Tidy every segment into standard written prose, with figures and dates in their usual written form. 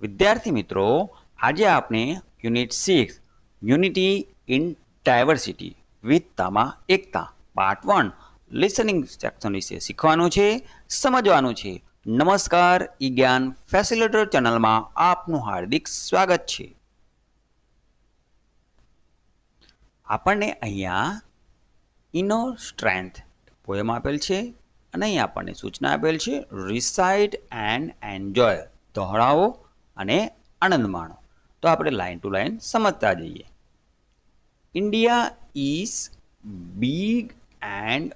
વિદ્યાર્થી મિત્રો, આજે આપણે યુનિટ 6 યુનિટી ઇન ડાયવર્સિટી વિવિધતામાં એકતા પાર્ટ 1 લિસનિંગ સેક્શન વિશે શીખવાનું છે, સમજવાનું છે. નમસ્કાર, ઈ જ્ઞાન ફેસિલિટર ચેનલમાં આપનું હાર્દિક સ્વાગત છે. આપણને અહીંયા ઇનર સ્ટ્રેન્થ પોએમ આપેલ છે અને અહીં આપણને સૂચના આપેલ છે રિસાઇટ એન્ડ એન્જોય, દોહરાવો અને આનંદ માણો. તો આપણે લાઈન ટુ લાઈન સમજતા જઈએ. India is big and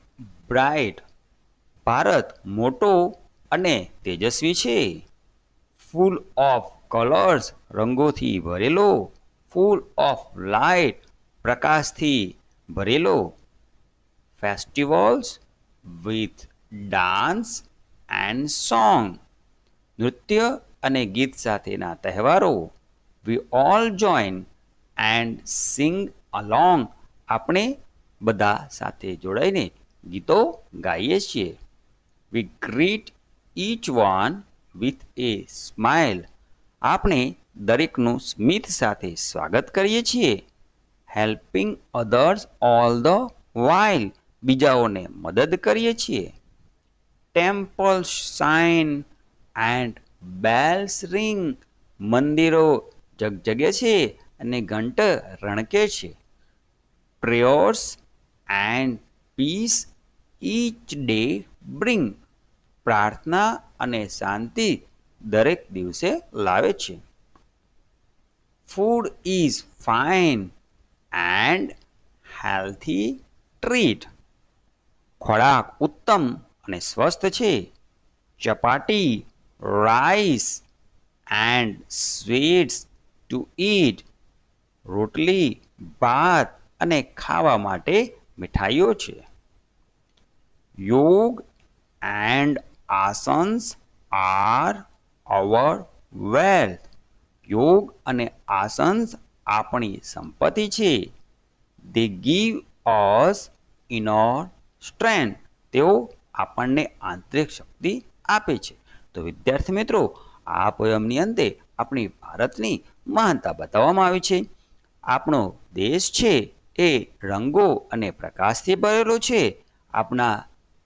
bright. Bharat મોટો અને તેજસ્વી છે. ફૂલ ઓફ કલર્સ, રંગોથી ભરેલો. ફૂલ ઓફ લાઇટ, પ્રકાશથી ભરેલો. Festivals with dance and song, નૃત્ય અને ગીત સાથેના તહેવારો. We all join and sing along, આપણે બધા સાથે જોડાઈને ગીતો ગાઈએ છીએ. We greet each one with a smile, આપણે દરેકનું સ્મિત સાથે સ્વાગત કરીએ છીએ. Helping others all the while, બીજાઓને મદદ કરીએ છીએ. Temple shine and bells ring, મંદિરો જગજગે છે અને ઘંટ રણકે છે. Prayers and peace each day bring, પ્રાર્થના અને શાંતિ દરેક દિવસે લાવે છે. Food is fine and healthy treat, ખોરાક ઉત્તમ અને સ્વસ્થ છે. Chapati, rice and sweets to eat, રોટલી, ભાત અને ખાવા માટે મીઠાઈઓ છે. Yoga and asanas are our wealth, યોગ અને આસન્સ આપણી સંપત્તિ છે. They give us inner strength, તેઓ આપણને આંતરિક શક્તિ આપે છે. તો વિદ્યાર્થી મિત્રો, આ પોયમની અંતે આપણી ભારતની મહાનતા બતાવવામાં આવી છે. આપણો દેશ છે એ રંગો અને પ્રકાશથી ભરેલો છે. આપણા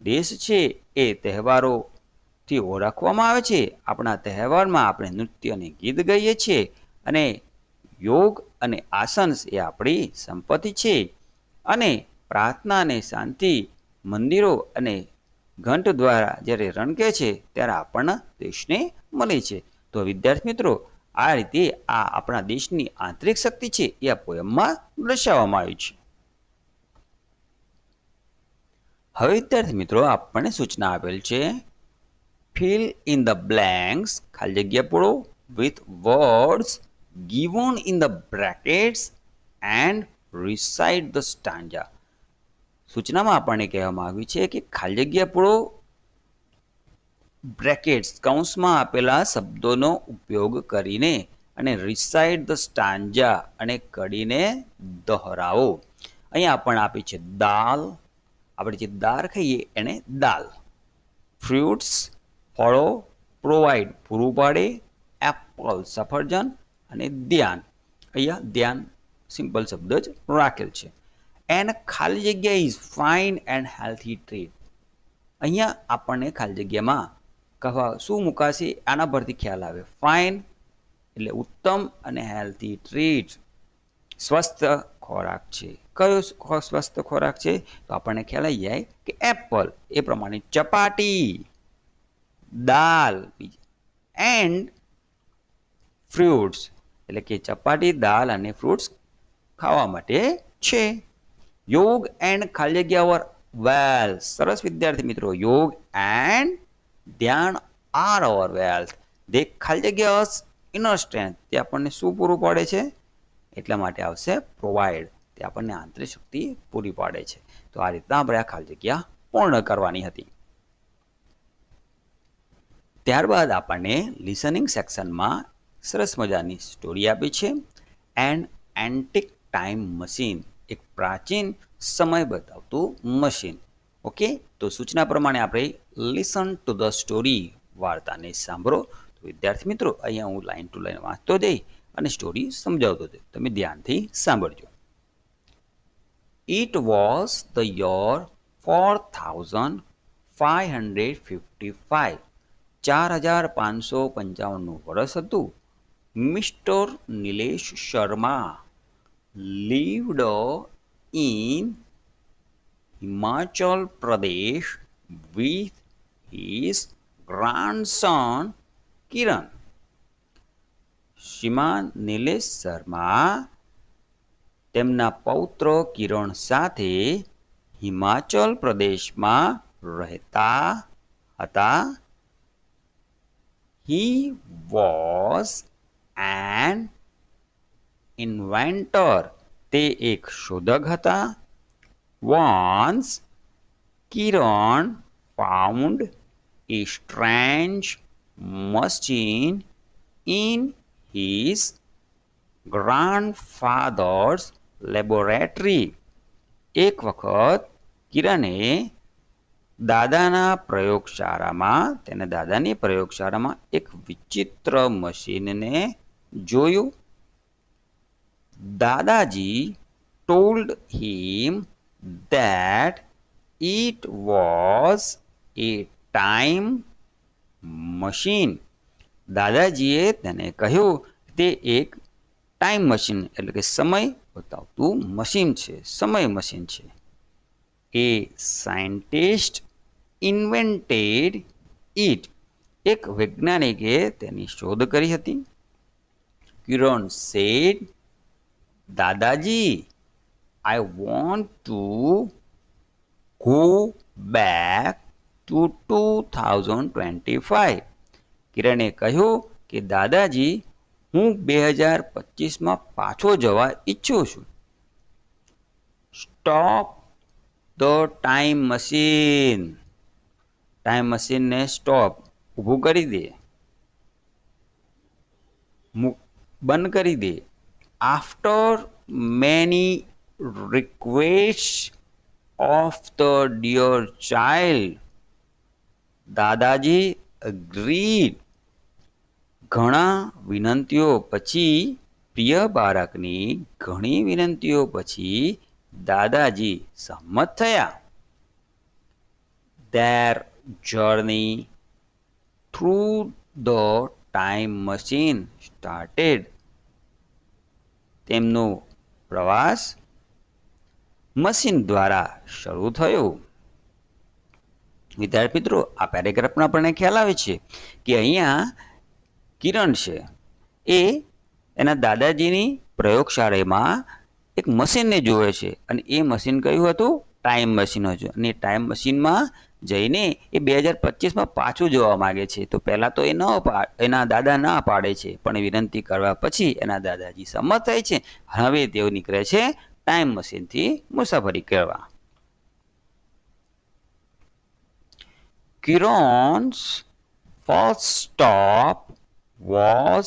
દેશ છે એ તહેવારોથી ઓળખવામાં આવે છે. આપણા તહેવારમાં આપણે નૃત્ય અને ગીત ગાઈએ છીએ અને યોગ અને આસન્સ એ આપણી સંપત્તિ છે. અને પ્રાર્થના અને શાંતિ મંદિરો અને ઘંટ દ્વારા જ્યારે રણકે છે ત્યારે આપણા દેશને મળે છે. તો વિદ્યાર્થી મિત્રો, આ રીતે આ આપણા દેશની આંતરિક શક્તિ છે એ આ પોયમમાં દર્શાવવામાં આવી છે. હવે વિદ્યાર્થી મિત્રો, આપણને સૂચના આપેલ છે ફિલ ઇન ધ બ્લેન્ક્સ, ખાલી જગ્યા પૂરો with words given in the brackets and recite the stanza. સૂચનામાં આપણને કહેવામાં આવ્યું છે કે ખાલી જગ્યા પૂરો બ્રેકેટ્સ કૌંસમાં આપેલા શબ્દોનો ઉપયોગ કરીને અને રિસાઇટ ધ સ્ટાન્જા અને કડીને દોહરાવો. અહીંયા આપણને આપી છે દાલ, આપણે જે દાળ ખાઈએ એને દાલ. ફ્રૂટ્સ, ફળો, પ્રોવાઈડ પૂરું પાડે. એપલ સફરજન અને ધ્યાન, અહીંયા ધ્યાન સિમ્પલ શબ્દ જ રાખેલ છે. એન્ડ ખાલી જગ્યા is fine and healthy treat, અહીંયા આપણને ખાલી જગ્યામાં કહવા શું મુકાશે આના પરથી ખ્યાલ આવે. ફાઇન એટલે ઉત્તમ અને હેલ્થી ટ્રીટ સ્વસ્થ ખોરાક છે. કયો સ્વસ્થ ખોરાક છે? તો આપણને ખ્યાલ આવી જાય કે એપલ, એ પ્રમાણે ચપાટી, દાલ એન્ડ ફ્રૂટ્સ, એટલે કે ચપાટી, દાળ અને ફ્રૂટ્સ ખાવા માટે છે. યોગ એન્ડ ખાલી જગ્યા ઓર વેલ, સરસ વિદ્યાર્થી મિત્રો, યોગ એન્ડ ધ્યાન આર અવર વેલ્થ. દે ખાલી જગ્યા ઇનર સ્ટ્રેન્થ, તે આપણને શું પૂરું પાડે છે? એટલા માટે આવશે પ્રોવાઈડ, તે આપણને આંતરિક શક્તિ પૂરી પાડે છે. તો આ રીતના આપણે આ ખાલી જગ્યા પૂર્ણ કરવાની હતી. ત્યારબાદ આપણને લિસનિંગ સેક્શનમાં સરસ મજાની સ્ટોરી આપી છે એન્ડ એન્ટિક ટાઈમ મશીન, એક પ્રાચીન સમય બતાવતું મશીન. ઓકે, તો સૂચના પ્રમાણે આપણે લિસન ટુ ધ સ્ટોરી, વાર્તાને સાંભળો. તો વિદ્યાર્થી મિત્રો અહીંયા હું લાઈન ટુ લાઈન વાંચતો જઈ અને સ્ટોરી સમજાવતો જઈ. તમે ધ્યાનથી સાંભળજો. It was the year 4555. 4555નું વર્ષ હતું. Mister Nilesh Sharma lived in Himachal Pradesh with his grandson Kiran. શ્રીમાન નિલેશ શર્મા તેમના પૌત્ર કિરણ સાથે હિમાચલ પ્રદેશમાં રહેતા હતા. He was an inventor. તે એક શોધક હતા. Once Kiran found a strange machine in his grandfather's laboratory. એક વખત કિરણે તેના દાદાની પ્રયોગશાળામાં એક વિચિત્ર મશીનને જોયું. દાદાજી told him that it was a time machine. દાદાજીએ તેને કહ્યું તે એક ટાઈમ મશીન એટલે કે સમય બતાવતું મશીન છે, સમય મશીન છે. A scientist invented it. એક વૈજ્ઞાનિકે તેની શોધ કરી હતી. Kiran said, dadaji, I want to go back to 2025. કિરણે કહ્યું કે દાદાજી હું 2025માં પાછો જવા ઈચ્છું છું. Stop the time machine. Time મશીનને સ્ટોપ, ઊભું કરી દે, બંધ કરી દે. After many request of the dear child, dadaji agreed. ઘણા વિનંતીઓ પછી, પ્રિય બાળકની ઘણી વિનંતીઓ પછી દાદાજી સંમત થયા. Their journey through the time machine started. તેમનો પ્રવાસ મશીન દ્વારા શરૂ થયો. વિદ્યાર્થી મિત્રો, આ પેરેગ્રાફમાં આપણને ખ્યાલ આવે છે કે અહીંયા કિરણ છે એ એના દાદાજીની પ્રયોગશાળામાં એક મશીનને જોવે છે અને એ મશીન કયું હતું? ટાઈમ મશીન હતું. અને ટાઈમ મશીનમાં જઈને એ 2025માં પાછું જવા માગે છે. તો પહેલાં તો એના દાદા ના પાડે છે, પણ વિનંતી કરવા પછી એના દાદાજી સંમત થાય છે. હવે તેઓ નીકળે છે ટાઈમ મશીનથી મુસાફરી કરવા. Kiran's first stop was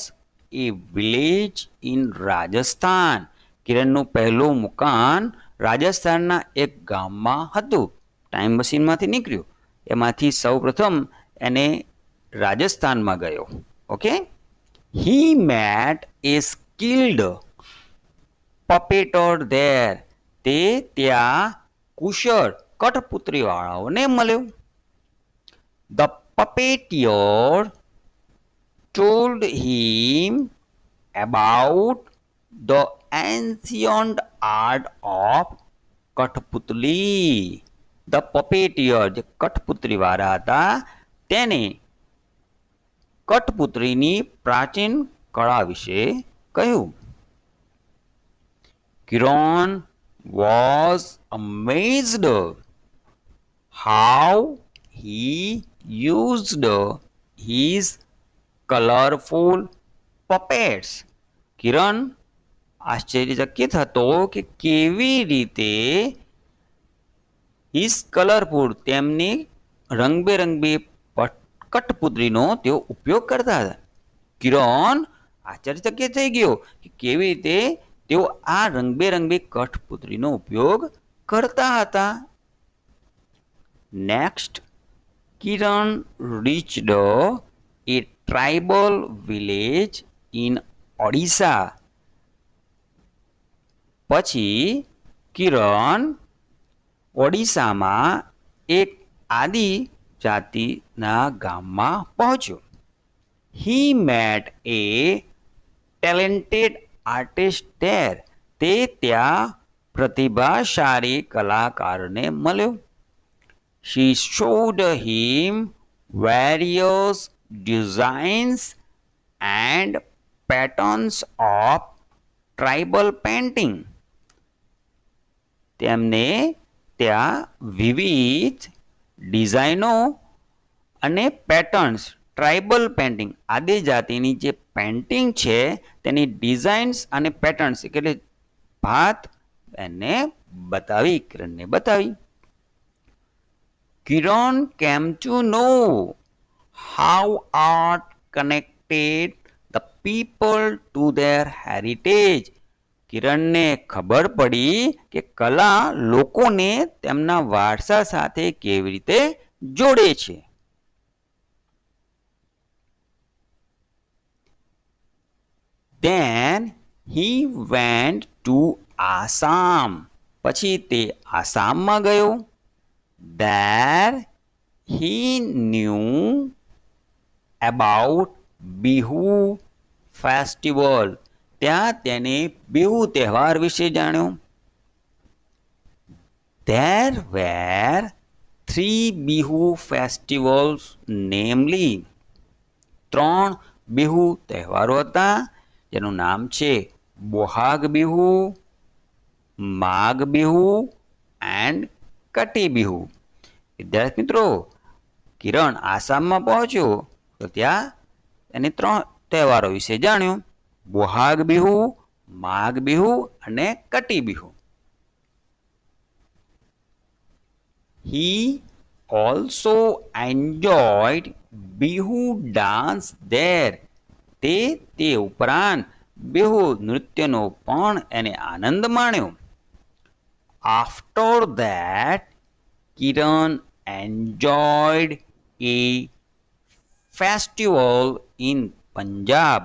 a village in Rajasthan. કિરણનું પહેલું મુકામ રાજસ્થાનના એક ગામમાં હતું. ટાઈમ મશીનમાંથી નીકળ્યું, એમાંથી સૌપ્રથમ એને રાજસ્થાનમાં ગયો. Okay. He met a skilled puppeteer there. તે ત્યાં કુશળ કઠપુતળીવાળાઓને મળ્યો. The puppeteer told him about the ancient art of કઠપુતળી. The puppeteer, જે કઠપુતળીવાળા હતા, તેને કઠપુતળીની પ્રાચીન કળા વિશે કહ્યું. Kiran was amazed how he used his colorful puppets. કિરણ આશ્ચર્યચકિત હતો કે કેવી રીતે હિઝ કલરફુલ, તેમની રંગબેરંગી કઠપુતળીનો તેઓ ઉપયોગ કરતા હતા. કિરણ આશ્ચર્યચકિત થઈ ગયો કે કેવી રીતે તેઓ આ રંગબેરંગી કઠપુતળીનો ઉપયોગ કરતા હતા. Next, Kiran reached a tribal village in Odisha. પછી કિરણ ઓડિશામાં એક આદિજાતિના ગામમાં પહોંચ્યો. He met a talented artist there. તે ત્યાં પ્રતિભાશાળી કલાકારને મળ્યો. She showed him various designs and patterns of tribal painting. તેમને ત્યાં વિવિધ ડિઝાઇનો અને પેટર્ન્સ ટ્રાઇબલ પેઇન્ટિંગ આદિજાતિની જે પેઇન્ટિંગ છે તેની ડિઝાઇન્સ અને પેટર્ન્સ એટલે ભાત એને બતાવી કિરણને બતાવી. Kiran came to know how art connected the people to their heritage. કિરણને ખબર પડી કે કલા લોકોને તેમના વારસા સાથે કેવી રીતે જોડે છે. Then he went to Assam. પછી તે આસામમાં ગયો. There he knew about Bihu festival. ત્યાં તેને બિહુ તહેવાર વિશે જાણ્યું. There were 3 Bihu festivals, namely 3 Bihu તહેવારો હતા જેનું નામ છે બોહાગ બિહુ, માઘ બિહુ એન્ડ કટી બિહુ. વિદ્યાર્થી મિત્રો, કિરણ આસામમાં પહોંચ્યો તો ત્યાં એને 3 તહેવારો વિશે જાણ્યું. બોહાગ બિહુ, માઘ બિહુ અને કટી Bihu. He also enjoyed Bihu dance there. તે ઉપરાંત બિહુ નૃત્યનો પણ એને આનંદ માણ્યો. After that, Kiran enjoyed a festival in Punjab.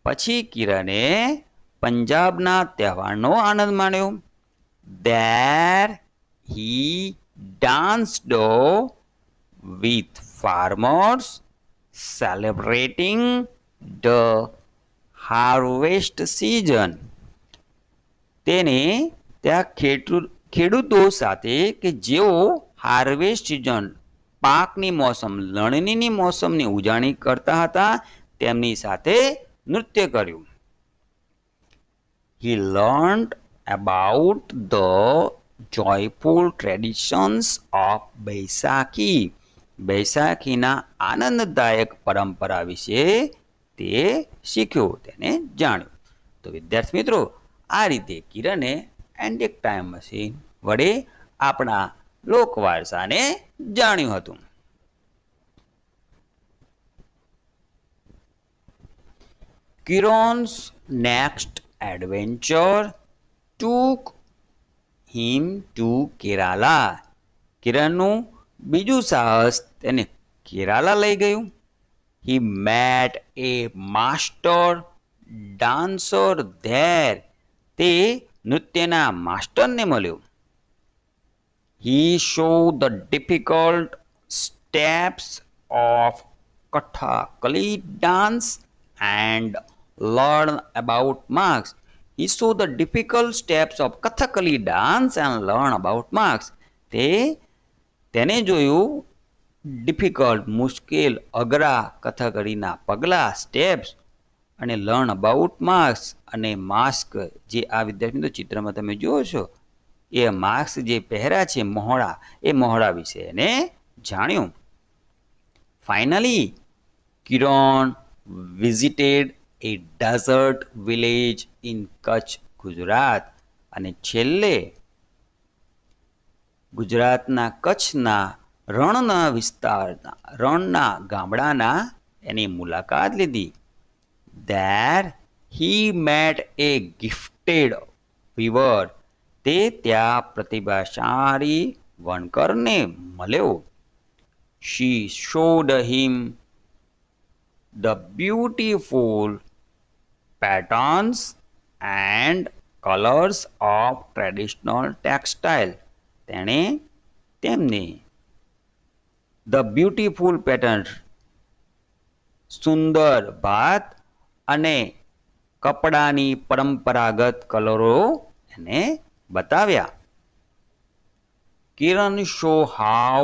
પછી કિરણે પંજાબના તહેવારનો આનંદ માણ્યો. There he danced with farmers celebrating the harvest season. તેને ત્યાં ખેડૂતો સાથે કે જેઓ હાર્વેસ્ટ સિઝન પાકની મોસમ લણણીની મોસમની ઉજવણી કરતા હતા તેમની સાથે નૃત્ય કર્યું. He learned about the joyful traditions of Baisakhi. બૈસાખીના આનંદદાયક પરંપરા વિશે તે શીખ્યો, તેને જાણ્યું. તો વિદ્યાર્થી મિત્રો, આ રીતે કિરણે એન્ટિક ટાઈમ મશીન વડે આપણા લોકવારસાને જાણ્યું હતું. Kiran's next adventure took him to Kerala. કિરણનું બીજું સાહસ તેને કેરાલા લઈ ગયું. He met a master dancer there. તે નૃત્યના માસ્ટરને મળ્યો. He showed the difficult steps of Kathakali dance and learned about marks. He showed the difficult steps of Kathakali dance and learned about marks. તેને જોયું ડિફિકલ્ટ મુશ્કેલ અઘરા કથકળીના પગલાં steps અને learn about marks અને માસ્ક જે આ વિદ્યાર્થીઓ ચિત્રમાં તમે જુઓ છો એ માસ્ક જે પહેર્યા છે મહોળા એ મહોળા વિશે એને જાણ્યું. Finally Kiran visited a desert village in Kutch Gujarat. અને છેલ્લે ગુજરાતના કચ્છના રણના વિસ્તારના રણના ગામડાના એની મુલાકાત લીધી. There he met a gifted weaver. તે ત્યાં પ્રતિભાશાળી વણકરને મળ્યો. She showed him the beautiful patterns and colors of traditional textile. તેણે તેમને the beautiful pattern સુંદર ભાત અને કપડાની પરંપરાગત કલરો એને બતાવ્યા. કિરણ show how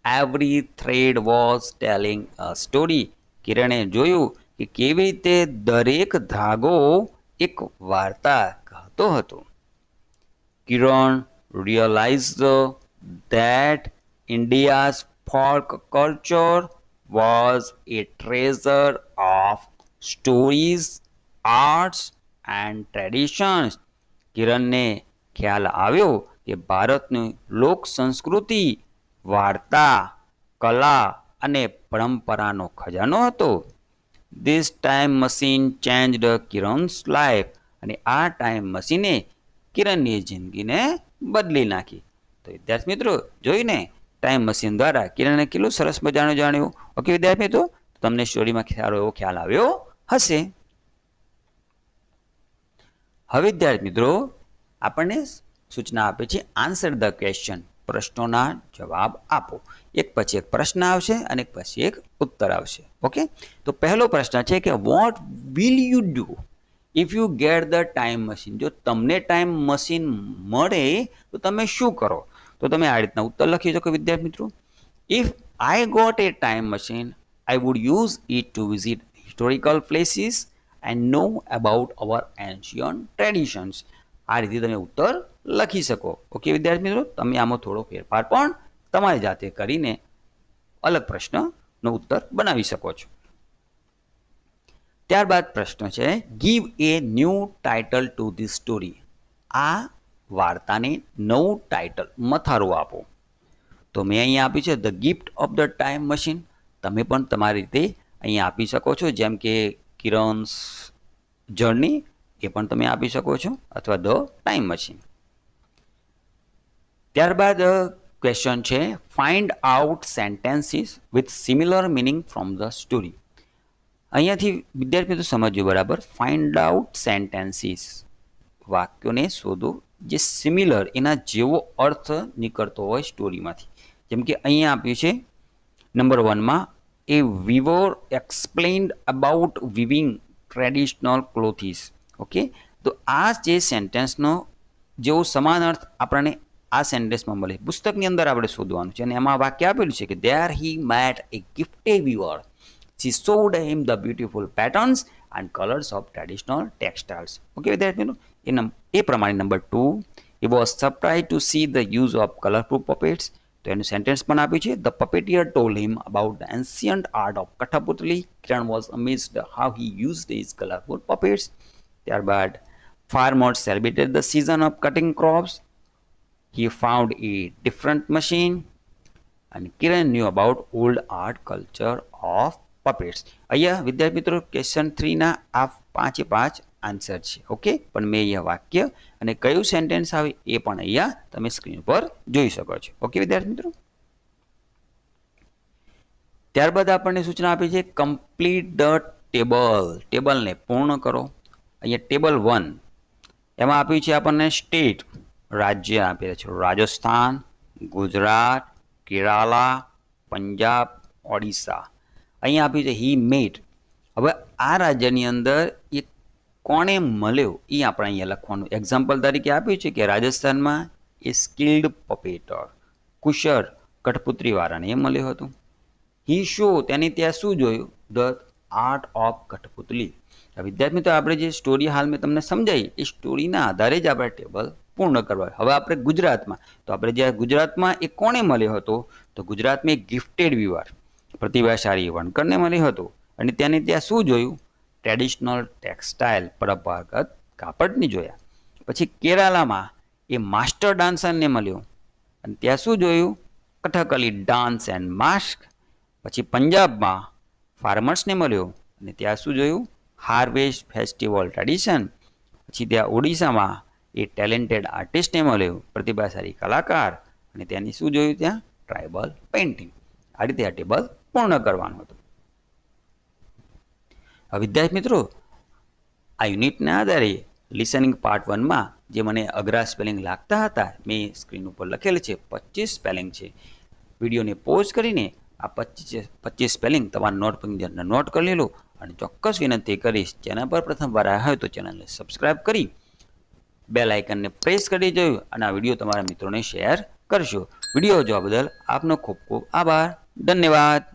every thread was telling a story. કિરણે જોયું કે કેવી રીતે દરેક ધાગો એક વાર્તા કહેતો હતો. Kiran realized that India's folk culture was a treasure of stories, arts and traditions. કિરણને ખ્યાલ આવ્યો કે ભારતની લોક સંસ્કૃતિ, વાર્તા, કલા અને પરંપરાનો ખજાનો હતો. This time machine changed Kiran's life. અને આ ટાઈમ મશીને કિરણની જિંદગીને બદલી નાખી. તો વિદ્યાર્થી મિત્રો જોઈને ટાઈમ મશીન દ્વારા કિરણે કેટલું સરસ મજાનું જાણ્યું. ઓકે વિદ્યાર્થી મિત્રો, તમને સ્ટોરીમાં સારો એવો ખ્યાલ આવ્યો હશે. હવે વિદ્યાર્થી મિત્રો આપણને સૂચના આપે છે આન્સર ધ ક્વેશ્ચન. પ્રશ્નોના જવાબ આપો. એક પછી એક પ્રશ્ન આવશે અને એક પછી એક ઉત્તર આવશે. ઓકે, તો પહેલો પ્રશ્ન છે કે what will you do if you get the time machine. જો તમને ટાઈમ મશીન મળે તો તમે શું કરો? તો તમે આ રીતના ઉત્તર લખી શકો વિદ્યાર્થી મિત્રો. If I got a time machine I would use it to visit historical places and know about our ancient traditions. આ રીતે તમે ઉત્તર લખી શકો. ઓકે વિદ્યાર્થી મિત્રો, તમે આમાં થોડો ફેરફાર પણ તમારી જાતે કરીને અલગ પ્રશ્નનો ઉત્તર બનાવી શકો છો. ત્યારબાદ પ્રશ્ન છે give A new title two this story. આ વાર્તાને નવું ટાઇટલ મથારું આપો. તો મેં અહીંયા આપ્યું છે the gift of the time machine. તમે પણ તમારી રીતે અહીંયા આપી શકો છો, જેમ કે કિરન્સ જર્ની એ પણ તમે આપી શકો છો, અથવા ધ ટાઈમ મશીન. ત્યારબાદ ક્વેશ્ચન છે find out sentences with similar meaning from the story. અહીંયાથી વિદ્યાર્થી મિત્રો સમજજો બરાબર. ફાઇન્ડ આઉટ સેન્ટેન્સીસ, વાક્યોને શોધો જે સિમિલર, એના જેવો અર્થ નીકળતો હોય સ્ટોરીમાંથી. જેમ કે અહીંયા આપ્યું છે નંબર 1માં a weaver explained about weaving traditional clothes. Okay, તો આ જે સેન્ટેન્સનો જેવો સમાન અર્થ આપણને આ સેન્ટેન્સમાં મળે, પુસ્તકની અંદર આપણે શોધવાનું છે. અને એમાં વાક્ય આપેલું છે કે there he met a gifted weaver. She showed him the beautiful patterns and colors of traditional textiles. Okay વિદ્યાર્થી મિત્રો, એ પ્રમાણે number 2 he was surprised to see the use of colorful puppets. તો એનું સેન્ટેન્સ પણ આપ્યું છે the puppeteer told him about the ancient art of Kathaputli. Kiran was amazed how he used these colorful puppets. ત્યારબાદ farmers celebrated the season of cutting crops. He found a different machine and Kiran knew about old art culture of puppets. અહીંયા વિદ્યાર્થી મિત્રો question 3ના આ 5 answer છે. Okay, પણ મેં અહીંયા વાક્ય અને કયું સેન્ટેન્સ આવે એ પણ અહીંયા તમે સ્ક્રીન પર જોઈ શકો છો. ઓકે વિદ્યાર્થી મિત્રો, ત્યારબાદ આપણને સૂચના આપી છે કમ્પ્લીટ ધ ટેબલ. ટેબલને પૂર્ણ કરો. અહીંયા ટેબલ 1 એમાં આપ્યું છે આપણને સ્ટેટ, રાજ્ય આપેલા છે રાજસ્થાન, ગુજરાત, કેરાલા, પંજાબ, ઓડિશા. અહીંયા આપ્યું છે હી મેટ. હવે આ રાજ્યની અંદર એ કોણે મળ્યો એ આપણે અહીંયા લખવાનું. એક્ઝામ્પલ તરીકે આપ્યું છે કે રાજસ્થાનમાં એ સ્કિલ્ડ પપેટર, કુશળ કઠપુતરીવાળાને એ મળ્યો હતો. હી શો, તેની ત્યાં શું જોયું? The art of kathputli. વિદ્યાર્થી મિત્રો આપણે જે સ્ટોરી હાલ મેં તમને સમજાવી એ સ્ટોરીના આધારે જ આપણે ટેબલ પૂર્ણ કરવા. હવે આપણે ગુજરાતમાં, તો આપણે જ્યાં ગુજરાતમાં એ કોણે મળ્યો હતો? તો ગુજરાતમાં એક ગિફ્ટેડ વીવર, પ્રતિભાશાળી વણકરને મળ્યો હતો. અને તેને ત્યાં શું જોયું? ટ્રેડિશનલ ટેક્સટાઇલ, પરંપરાગત કાપડની જોયા. પછી કેરાલામાં એ માસ્ટર ડાન્સરને મળ્યો અને ત્યાં શું જોયું? Kathakali dance and mask. પછી પંજાબમાં ફાર્મર્સને મળ્યો અને ત્યાં શું જોયું? Harvest festival tradition. પછી ત્યાં ઓડિશામાં એ ટેલેન્ટેડ આર્ટિસ્ટને મળ્યો, પ્રતિભાશાળી કલાકાર, અને ત્યાંની શું જોયું? ત્યાં ટ્રાઇબલ પેઇન્ટિંગ. આ રીતે આ ટેબલ પૂર્ણ કરવાનું હતું. વિદ્યાર્થી મિત્રો, આ યુનિટના આધારે લિસનિંગ પાર્ટ 1માં જે મને અઘરા સ્પેલિંગ લાગતા હતા મેં સ્ક્રીન ઉપર લખેલ છે 25 સ્પેલિંગ છે. વિડીયોને પોઝ કરીને આ 25 સ્પેલિંગ તમારા નોટબુકની અંદર નોટ કરી લેલો અને ચોક્કસ વિનંતી કરીશ ચેનલ પર પ્રથમવાર આવ્યા હોય તો ચેનલને સબસ્ક્રાઇબ કરી બેલ આઇકનને પ્રેસ કરી દેજો અને આ વિડીયો તમારા મિત્રોને શેર કરશો. વિડીયો જોવા બદલ આપનો ખૂબ ખૂબ આભાર. ધન્યવાદ.